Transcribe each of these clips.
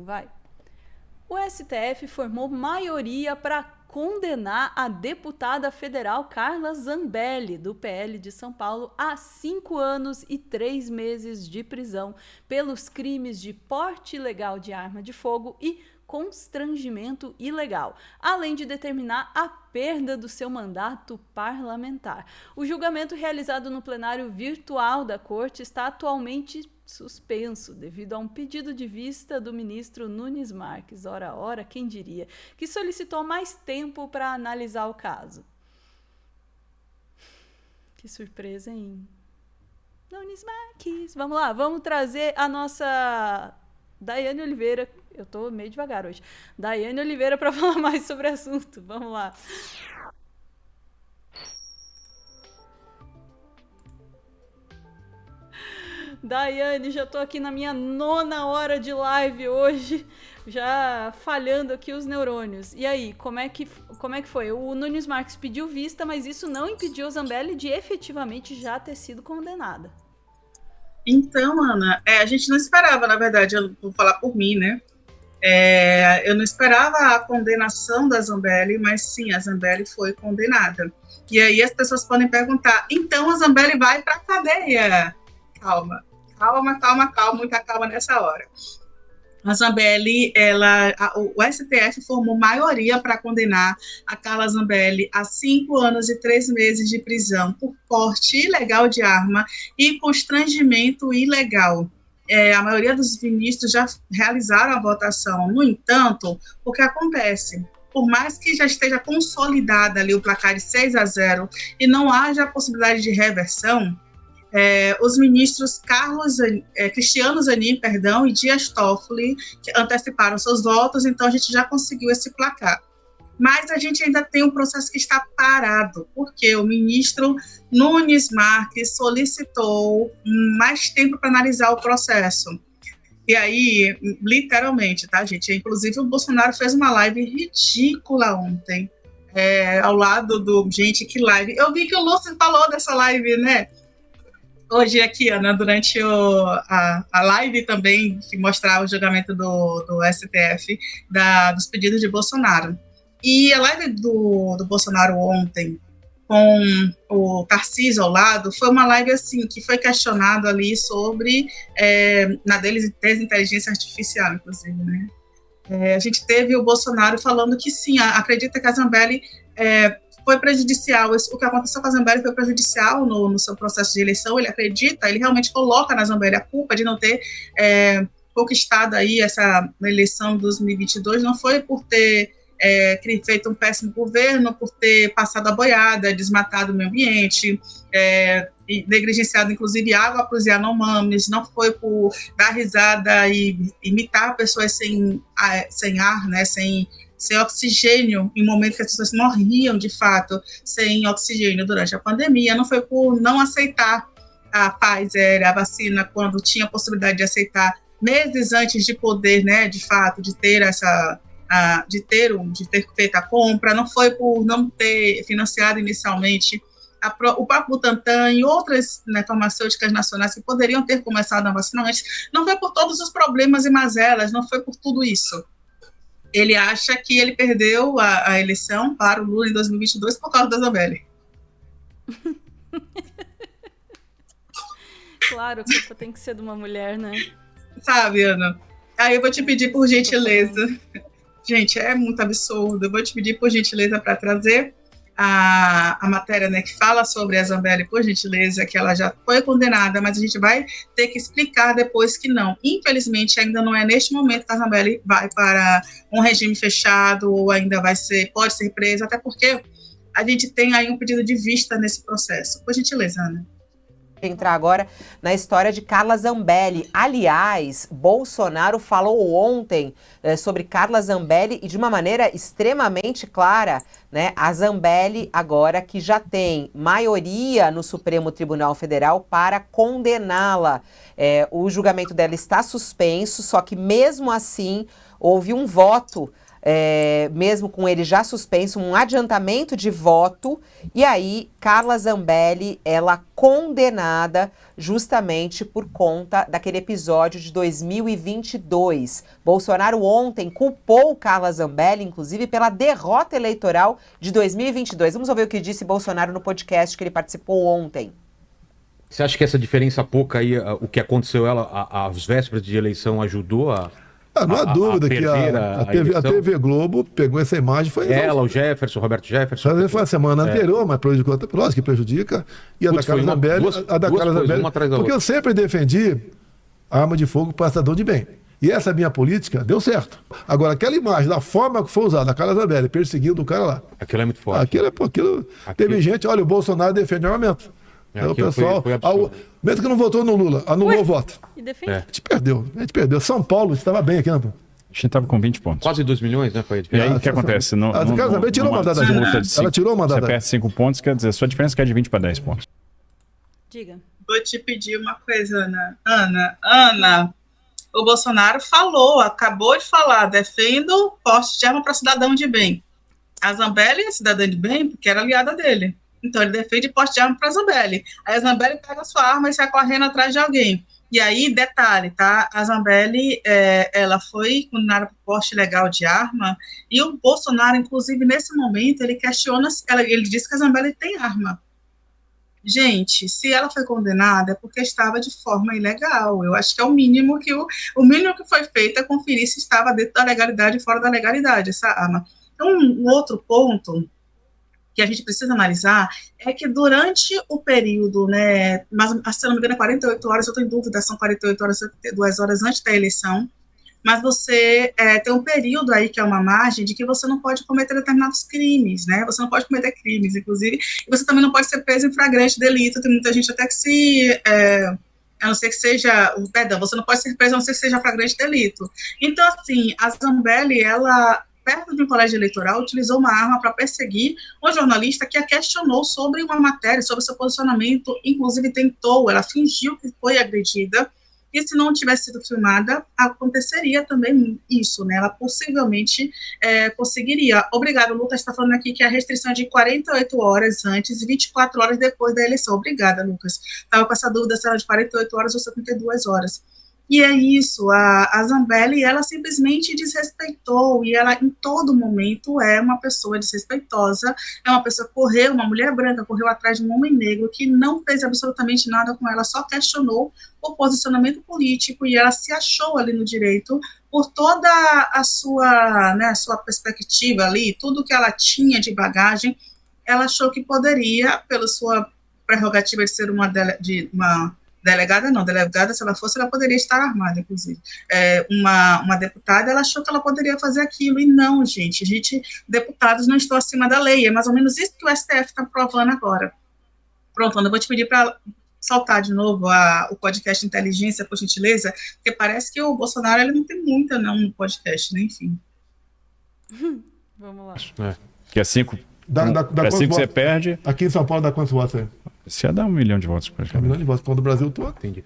Vai. O STF formou maioria para condenar a deputada federal Carla Zambelli, do PL de São Paulo, a 5 anos e 3 meses de prisão pelos crimes de porte ilegal de arma de fogo e constrangimento ilegal, além de determinar a perda do seu mandato parlamentar. O julgamento realizado no plenário virtual da Corte está atualmente suspenso devido a um pedido de vista do ministro Nunes Marques, ora, quem diria, que solicitou mais tempo para analisar o caso. Que surpresa, hein? Nunes Marques. Vamos lá, vamos trazer a nossa Daiane Oliveira. Eu tô meio devagar hoje. Daiane Oliveira para falar mais sobre o assunto. Vamos lá. Daiane, já tô aqui na minha 9ª hora de live hoje, já falhando aqui os neurônios. E aí, como é que foi? O Nunes Marques pediu vista, mas isso não impediu a Zambelli de efetivamente já ter sido condenada. Então, Ana, a gente não esperava, na verdade, eu vou falar por mim, né? Eu não esperava a condenação da Zambelli, mas sim, a Zambelli foi condenada. E aí as pessoas podem perguntar, então a Zambelli vai para a cadeia? Calma, muita calma nessa hora. A Zambelli, o STF formou maioria para condenar a Carla Zambelli a 5 anos e 3 meses de prisão por porte ilegal de arma e constrangimento ilegal. A maioria dos ministros já realizaram a votação. No entanto, o que acontece? Por mais que já esteja consolidada ali o placar de 6-0 e não haja a possibilidade de reversão, os ministros Cristiano Zanin, e Dias Toffoli que anteciparam seus votos, então a gente já conseguiu esse placar. Mas a gente ainda tem um processo que está parado, porque o ministro Nunes Marques solicitou mais tempo para analisar o processo. E aí, literalmente, tá, gente? Inclusive, o Bolsonaro fez uma live ridícula ontem, ao lado do... Gente, que live! Eu vi que o Lúcio falou dessa live, né? Hoje aqui, Ana, durante a live também, que mostrava o julgamento do STF, dos pedidos de Bolsonaro. E a live do Bolsonaro ontem, com o Tarcísio ao lado, foi uma live assim, que foi questionado ali sobre, na desinteligência artificial, inclusive, né? A gente teve o Bolsonaro falando que sim, acredita que a Zambelli foi prejudicial, o que aconteceu com a Zambelli foi prejudicial no seu processo de eleição, ele acredita, ele realmente coloca na Zambelli a culpa de não ter conquistado aí essa eleição de 2022, não foi por ter feito um péssimo governo, por ter passado a boiada, desmatado o meio ambiente, e negligenciado inclusive água para os Yanomamis, não foi por dar risada e imitar pessoas sem ar, né, sem oxigênio, em momentos que as pessoas morriam, de fato, sem oxigênio durante a pandemia, não foi por não aceitar a Pfizer, a vacina, quando tinha a possibilidade de aceitar, meses antes de poder, né, de fato, de ter de ter feito a compra, não foi por não ter financiado inicialmente o próprio Butantan e outras, né, farmacêuticas nacionais que poderiam ter começado a vacinar antes, não foi por todos os problemas e mazelas, não foi por tudo isso. Ele acha que ele perdeu a eleição para o Lula em 2022 por causa da Zambelli. Claro, a culpa tem que ser de uma mulher, né? Sabe, Ana? Aí eu vou te pedir por gentileza. Gente, é muito absurdo. Eu vou te pedir por gentileza para trazer a matéria, né, que fala sobre a Zambelli, por gentileza, que ela já foi condenada, mas a gente vai ter que explicar depois que não. Infelizmente, ainda não é neste momento que a Zambelli vai para um regime fechado ou ainda pode ser presa, até porque a gente tem aí um pedido de vista nesse processo. Por gentileza, Ana. Entrar agora na história de Carla Zambelli. Aliás, Bolsonaro falou ontem sobre Carla Zambelli e de uma maneira extremamente clara, né? A Zambelli agora que já tem maioria no Supremo Tribunal Federal para condená-la. O julgamento dela está suspenso, só que mesmo assim houve um voto mesmo com ele já suspenso, um adiantamento de voto. E aí, Carla Zambelli, ela condenada justamente por conta daquele episódio de 2022. Bolsonaro ontem culpou Carla Zambelli, inclusive, pela derrota eleitoral de 2022. Vamos ouvir o que disse Bolsonaro no podcast que ele participou ontem. Você acha que essa diferença pouca aí, o que aconteceu às vésperas de eleição, ajudou não há dúvida que a TV Globo pegou essa imagem, foi ela, o Jefferson, o Roberto Jefferson. Foi a semana anterior, mas prejudicou, lógico que prejudica. E a da Carla Zambelli, porque eu sempre defendi a arma de fogo para cidadão de bem. E essa minha política deu certo. Agora, aquela imagem, da forma que foi usada, a Carla Zambelli perseguindo o cara lá. Aquilo é muito forte. Teve gente, olha, o Bolsonaro defende armamento. Então, o pessoal, mesmo que não votou no Lula, anulou o voto. E defende. A gente perdeu. São Paulo estava bem aqui, né? A gente estava com 20 pontos. Quase 2 milhões, né? Foi a e aí o que acontece? A Carla Zambelli tirou o mandato da gente. Ela tirou o mandato da gente. Você perde 5 pontos, quer dizer, a sua diferença é de 20 para 10 pontos. Diga. Vou te pedir uma coisa, Ana. O Bolsonaro acabou de falar, defendo porte de arma para cidadão de bem. A Zambelli é cidadã de bem porque era aliada dele. Então, ele defende porte de arma para a Zambelli. Aí a Zambelli pega a sua arma e sai correndo atrás de alguém. E aí, detalhe, tá? A Zambelli, ela foi condenada por porte ilegal de arma, e o Bolsonaro, inclusive, nesse momento, ele questiona, ele diz que a Zambelli tem arma. Gente, se ela foi condenada é porque estava de forma ilegal. Eu acho que é o mínimo que foi feito é conferir se estava dentro da legalidade e fora da legalidade essa arma. Então, um outro ponto que a gente precisa analisar é que durante o período, né, mas se não me engano é 48 horas, eu estou em dúvida, são 48 horas, 2 horas antes da eleição, mas você tem um período aí que é uma margem de que você não pode cometer determinados crimes, né, você não pode cometer crimes, inclusive, e você também não pode ser preso em flagrante delito, tem muita gente até que a não ser que seja, você não pode ser preso a não ser que seja flagrante delito. Então, assim, a Zambelli, ela perto de um colégio eleitoral, utilizou uma arma para perseguir um jornalista que a questionou sobre uma matéria, sobre seu posicionamento, inclusive ela fingiu que foi agredida, e se não tivesse sido filmada, aconteceria também isso, né? Ela possivelmente conseguiria. Obrigada, o Lucas está falando aqui que a restrição é de 48 horas antes e 24 horas depois da eleição. Obrigada, Lucas. Estava com essa dúvida se era de 48 horas ou 72 horas. E é isso, a Zambelli, ela simplesmente desrespeitou, e ela em todo momento é uma pessoa desrespeitosa, é uma pessoa que correu, uma mulher branca correu atrás de um homem negro que não fez absolutamente nada com ela, só questionou o posicionamento político, e ela se achou ali no direito por toda a sua, né, sua perspectiva ali, tudo que ela tinha de bagagem, ela achou que poderia, pela sua prerrogativa de ser uma delegada, se ela fosse, ela poderia estar armada, inclusive. Uma deputada, ela achou que ela poderia fazer aquilo, e não, gente, deputados não estão acima da lei, é mais ou menos isso que o STF está provando agora. Pronto, Ana, eu vou te pedir para soltar de novo o podcast Inteligência, por gentileza, porque parece que o Bolsonaro, ele não tem muita, não, no podcast, né, enfim. Vamos lá. Que é 5 que você perde. Aqui em São Paulo dá quantos votos aí? Você ia dar 1 milhão de votos praticamente. 1 milhão de votos, quando o Brasil todo. Entendi.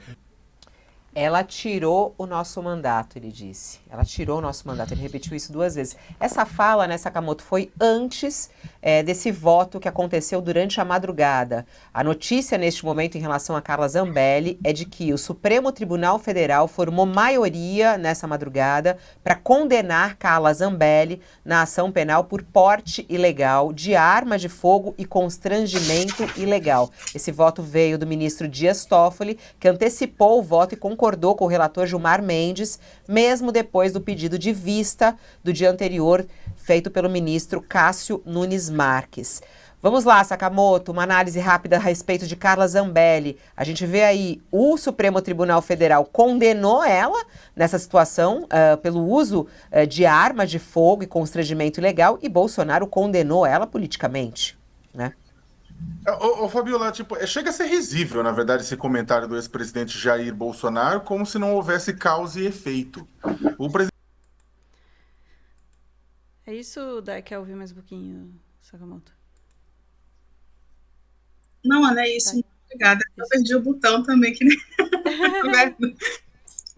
Ela tirou o nosso mandato, ele disse. Ela tirou o nosso mandato, ele repetiu isso 2 vezes. Essa fala, né, Sakamoto, foi antes desse voto que aconteceu durante a madrugada. A notícia neste momento em relação a Carla Zambelli é de que o Supremo Tribunal Federal formou maioria nessa madrugada para condenar Carla Zambelli na ação penal por porte ilegal de arma de fogo e constrangimento ilegal. Esse voto veio do ministro Dias Toffoli, que antecipou o voto e concordou com o relator Gilmar Mendes, mesmo depois do pedido de vista do dia anterior feito pelo ministro Cássio Nunes Marques. Vamos lá, Sakamoto, uma análise rápida a respeito de Carla Zambelli. A gente vê aí o Supremo Tribunal Federal condenou ela nessa situação pelo uso de arma de fogo e constrangimento ilegal, e Bolsonaro condenou ela politicamente, né? Ô Fabiola, chega a ser risível, na verdade, esse comentário do ex-presidente Jair Bolsonaro, como se não houvesse causa e efeito. O presidente... É isso, Dai, quer ouvir mais um pouquinho, Sakamoto? Não, Ana, é isso. Obrigada. Eu perdi o botão também, que nem...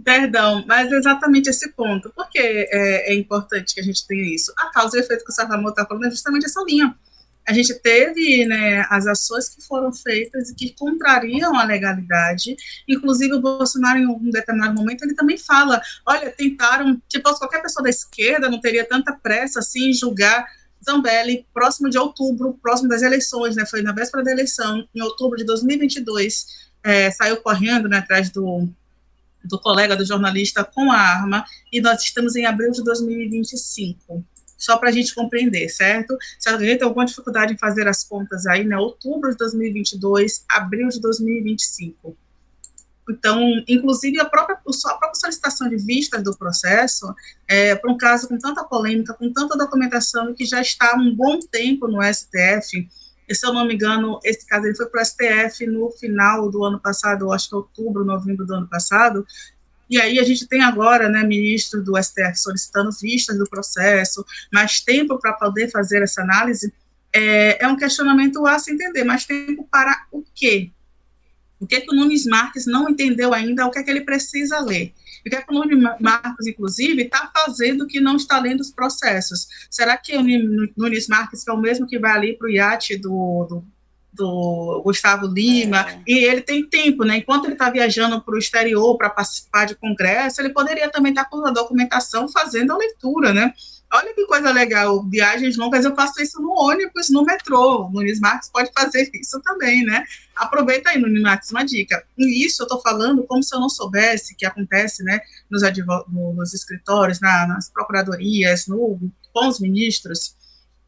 Perdão, mas é exatamente esse ponto. Por que é importante que a gente tenha isso? A causa e o efeito que o Sarramou está falando é justamente essa linha. A gente teve, né, as ações que foram feitas e que contrariam a legalidade. Inclusive, o Bolsonaro, em um determinado momento, ele também fala, olha, tentaram, tipo, qualquer pessoa da esquerda não teria tanta pressa assim em julgar Zambelli próximo de outubro, próximo das eleições, né, foi na véspera da eleição, em outubro de 2022, saiu correndo, né, atrás do colega, do jornalista, com a arma, e nós estamos em abril de 2025. Só para a gente compreender, certo? Se alguém tem alguma dificuldade em fazer as contas aí, né? Outubro de 2022, abril de 2025. Então, inclusive, a própria solicitação de vistas do processo, para um caso com tanta polêmica, com tanta documentação, que já está há um bom tempo no STF, e, se eu não me engano, esse caso ele foi para o STF no final do ano passado, acho que outubro, novembro do ano passado, e aí a gente tem agora, né, ministro do STF solicitando vistas do processo, mais tempo para poder fazer essa análise, é um questionamento a se entender, mais tempo para o quê? O que é que o Nunes Marques não entendeu ainda, o que é que ele precisa ler? O que é que o Nunes Marques, inclusive, está fazendo que não está lendo os processos? Será que o Nunes Marques, que é o mesmo que vai ali para o iate do Gustavo Lima, e ele tem tempo, né? Enquanto ele está viajando para o exterior para participar de congresso, ele poderia também estar com a documentação fazendo a leitura, né? Olha que coisa legal, viagens longas, eu faço isso no ônibus, no metrô, o Nunes Marques pode fazer isso também, né? Aproveita aí, Nunes Marques, uma dica. E isso eu estou falando como se eu não soubesse que acontece, né, nos escritórios, nas procuradorias, com os ministros,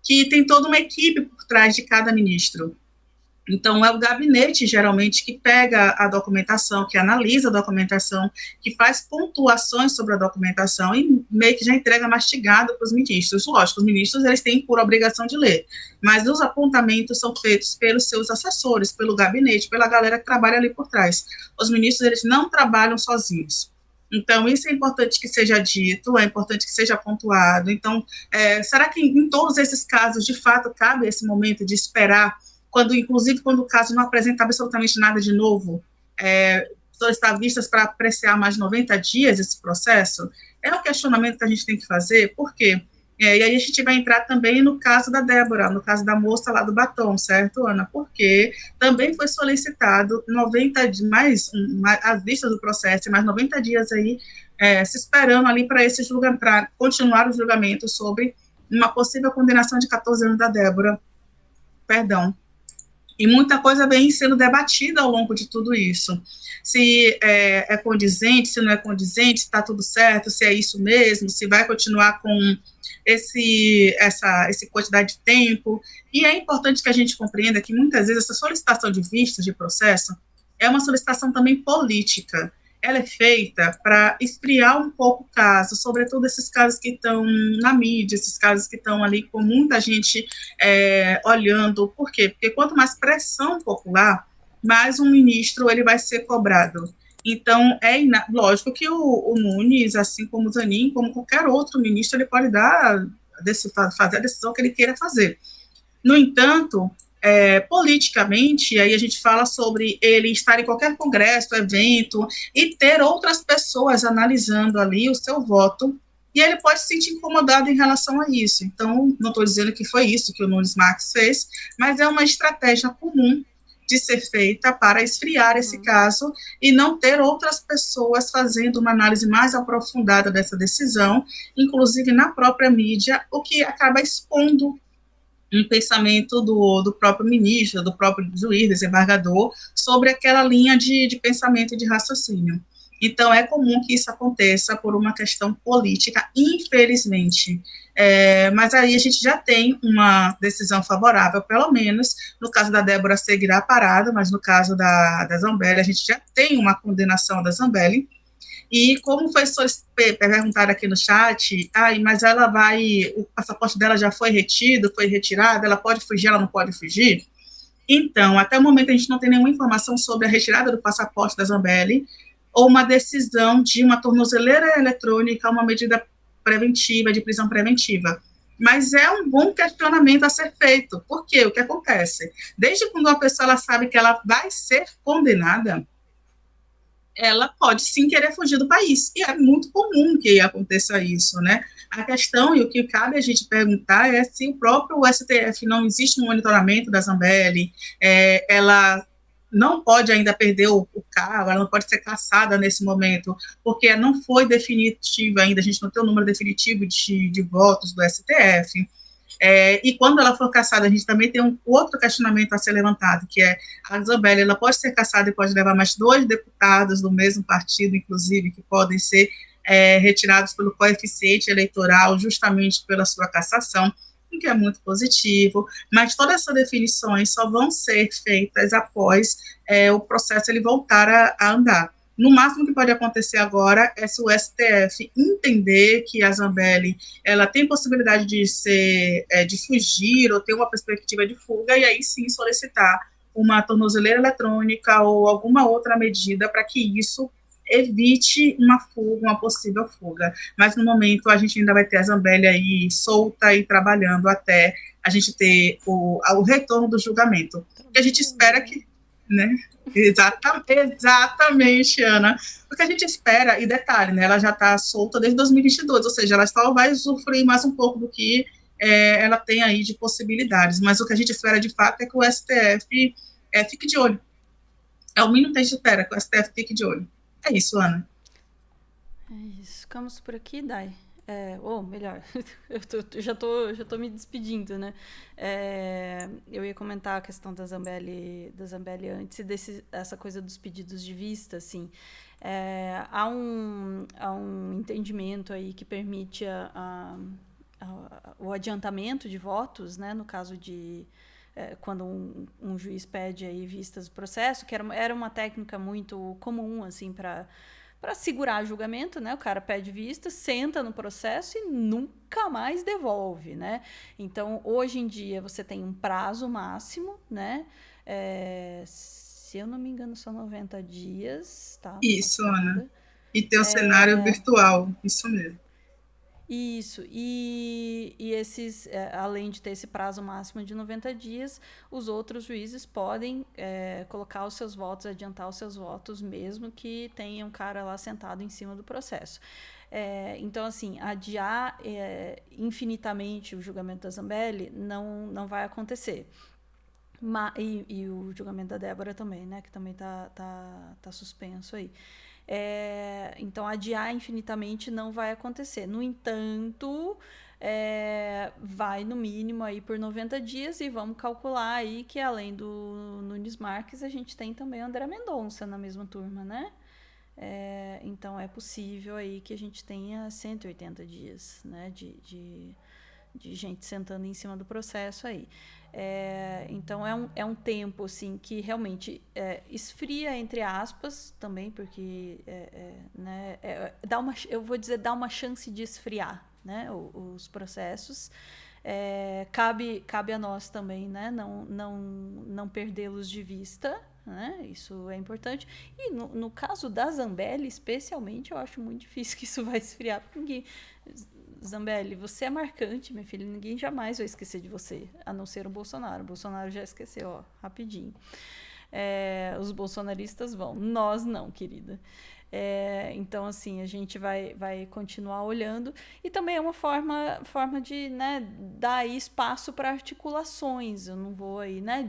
que tem toda uma equipe por trás de cada ministro. Então, é o gabinete, geralmente, que pega a documentação, que analisa a documentação, que faz pontuações sobre a documentação e meio que já entrega mastigado para os ministros. Lógico, os ministros eles têm por obrigação de ler, mas os apontamentos são feitos pelos seus assessores, pelo gabinete, pela galera que trabalha ali por trás. Os ministros eles não trabalham sozinhos. Então, isso é importante que seja dito, é importante que seja pontuado. Então, será que em todos esses casos, de fato, cabe esse momento de esperar, inclusive quando o caso não apresenta absolutamente nada de novo, solicitar vistas para apreciar mais 90 dias esse processo? É um questionamento que a gente tem que fazer, por quê? E aí a gente vai entrar também no caso da Débora, no caso da moça lá do batom, certo, Ana? Porque também foi solicitado 90 dias, mais as vistas do processo, mais 90 dias aí, se esperando ali para continuar o julgamento sobre uma possível condenação de 14 anos da Débora. Perdão. E muita coisa vem sendo debatida ao longo de tudo isso. Se é condizente, se não é condizente, se está tudo certo, se é isso mesmo, se vai continuar com essa quantidade de tempo. E é importante que a gente compreenda que, muitas vezes, essa solicitação de vistas de processo é uma solicitação também política. Ela é feita para esfriar um pouco o caso, sobretudo esses casos que estão na mídia, esses casos que estão ali com muita gente olhando. Por quê? Porque quanto mais pressão popular, mais um ministro ele vai ser cobrado. Então, lógico que o Nunes, assim como o Zanin, como qualquer outro ministro, ele pode fazer a decisão que ele queira fazer. No entanto, politicamente, aí a gente fala sobre ele estar em qualquer congresso, evento, e ter outras pessoas analisando ali o seu voto, e ele pode se sentir incomodado em relação a isso. Então, não estou dizendo que foi isso que o Nunes Marques fez, mas é uma estratégia comum de ser feita para esfriar esse caso e não ter outras pessoas fazendo uma análise mais aprofundada dessa decisão, inclusive na própria mídia, o que acaba expondo um pensamento do próprio ministro, do próprio juiz, desembargador, sobre aquela linha de pensamento e de raciocínio. Então, é comum que isso aconteça por uma questão política, infelizmente. Mas aí a gente já tem uma decisão favorável, pelo menos, no caso da Débora seguirá parada, mas no caso da Zambelli, a gente já tem uma condenação da Zambelli. E como foi perguntado aqui no chat, mas o passaporte dela já foi retirado, ela pode fugir, ela não pode fugir? Então, até o momento a gente não tem nenhuma informação sobre a retirada do passaporte da Zambelli ou uma decisão de uma tornozeleira eletrônica, uma medida preventiva, de prisão preventiva. Mas é um bom questionamento a ser feito. Por quê? O que acontece? Desde quando uma pessoa ela sabe que ela vai ser condenada, ela pode sim querer fugir do país, e é muito comum que aconteça isso, né? A questão, e o que cabe a gente perguntar é se o próprio STF não existe um monitoramento da Zambelli, ela não pode ainda perder o cargo, ela não pode ser cassada nesse momento, porque não foi definitiva ainda, a gente não tem o número definitivo de votos do STF. E quando ela for cassada, a gente também tem um outro questionamento a ser levantado, que é a Zambelli, ela pode ser cassada e pode levar mais 2 deputados do mesmo partido, inclusive, que podem ser retirados pelo coeficiente eleitoral, justamente pela sua cassação, o que é muito positivo, mas todas essas definições só vão ser feitas após o processo ele voltar a andar. No máximo que pode acontecer agora é se o STF entender que a Zambelli ela tem possibilidade de fugir ou ter uma perspectiva de fuga, e aí sim solicitar uma tornozeleira eletrônica ou alguma outra medida para que isso evite uma fuga, uma possível fuga. Mas no momento a gente ainda vai ter a Zambelli aí solta e trabalhando até a gente ter o retorno do julgamento. Que a gente espera que, né? Exatamente, Ana. O que a gente espera, e detalhe, né, ela já está solta desde 2022, ou seja, ela só vai usufruir mais um pouco do que ela tem aí de possibilidades, mas o que a gente espera de fato é que o STF fique de olho. É o mínimo que a gente espera, que o STF fique de olho. É isso, Ana. É isso. Ficamos por aqui, Dai. Ou melhor, eu já tô me despedindo, né? Eu ia comentar a questão da Zambelli antes, e essa coisa dos pedidos de vista, assim. Há um entendimento aí que permite o adiantamento de votos, né? No caso de quando um juiz pede aí vistas do processo, que era uma técnica muito comum, assim, para segurar julgamento, né? O cara pede vista, senta no processo e nunca mais devolve, né? Então, hoje em dia, você tem um prazo máximo, né? Se eu não me engano, são 90 dias, tá? Isso, Ana. E tem o cenário virtual, isso mesmo. Isso, e esses, além de ter esse prazo máximo de 90 dias, os outros juízes podem colocar os seus votos, adiantar os seus votos, mesmo que tenha um cara lá sentado em cima do processo. Então, assim, adiar infinitamente o julgamento da Zambelli não vai acontecer. E o julgamento da Débora também, né, que também tá suspenso aí. Então, adiar infinitamente não vai acontecer. No entanto, vai no mínimo aí por 90 dias, e vamos calcular aí que além do Nunes Marques, a gente tem também o André Mendonça na mesma turma, né? Então, é possível aí que a gente tenha 180 dias, né, de gente sentando em cima do processo aí. Então, é um tempo, assim, que realmente esfria, entre aspas, também, porque né, eu vou dizer, dá uma chance de esfriar, né, os processos. Cabe a nós também, né, não perdê-los de vista, né, isso é importante. E no caso da Zambelli, especialmente, eu acho muito difícil que isso vai esfriar, porque Zambelli, você é marcante, minha filha, ninguém jamais vai esquecer de você, a não ser o Bolsonaro. O Bolsonaro já esqueceu, ó, rapidinho. Os bolsonaristas vão, nós não, querida. Então, assim, a gente vai continuar olhando, e também é uma forma de, né, dar aí espaço para articulações. Eu não vou aí, né,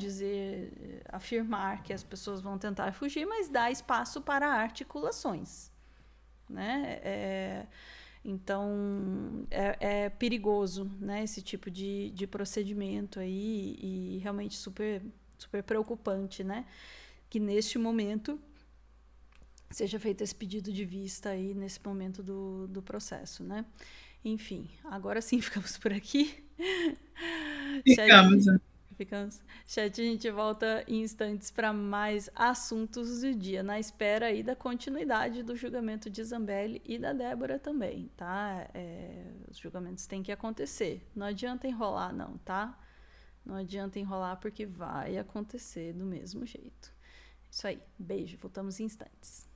afirmar que as pessoas vão tentar fugir, mas dar espaço para articulações, né? Então, é perigoso, né, esse tipo de procedimento aí, e realmente super, super preocupante, né, que neste momento seja feito esse pedido de vista aí, nesse momento do processo, né. Enfim, agora sim ficamos por aqui. Ficamos. Chat, a gente volta em instantes para mais assuntos do dia, na espera aí da continuidade do julgamento de Zambelli e da Débora também, tá? Os julgamentos têm que acontecer. Não adianta enrolar, não, tá? Não adianta enrolar, porque vai acontecer do mesmo jeito. Isso aí. Beijo. Voltamos em instantes.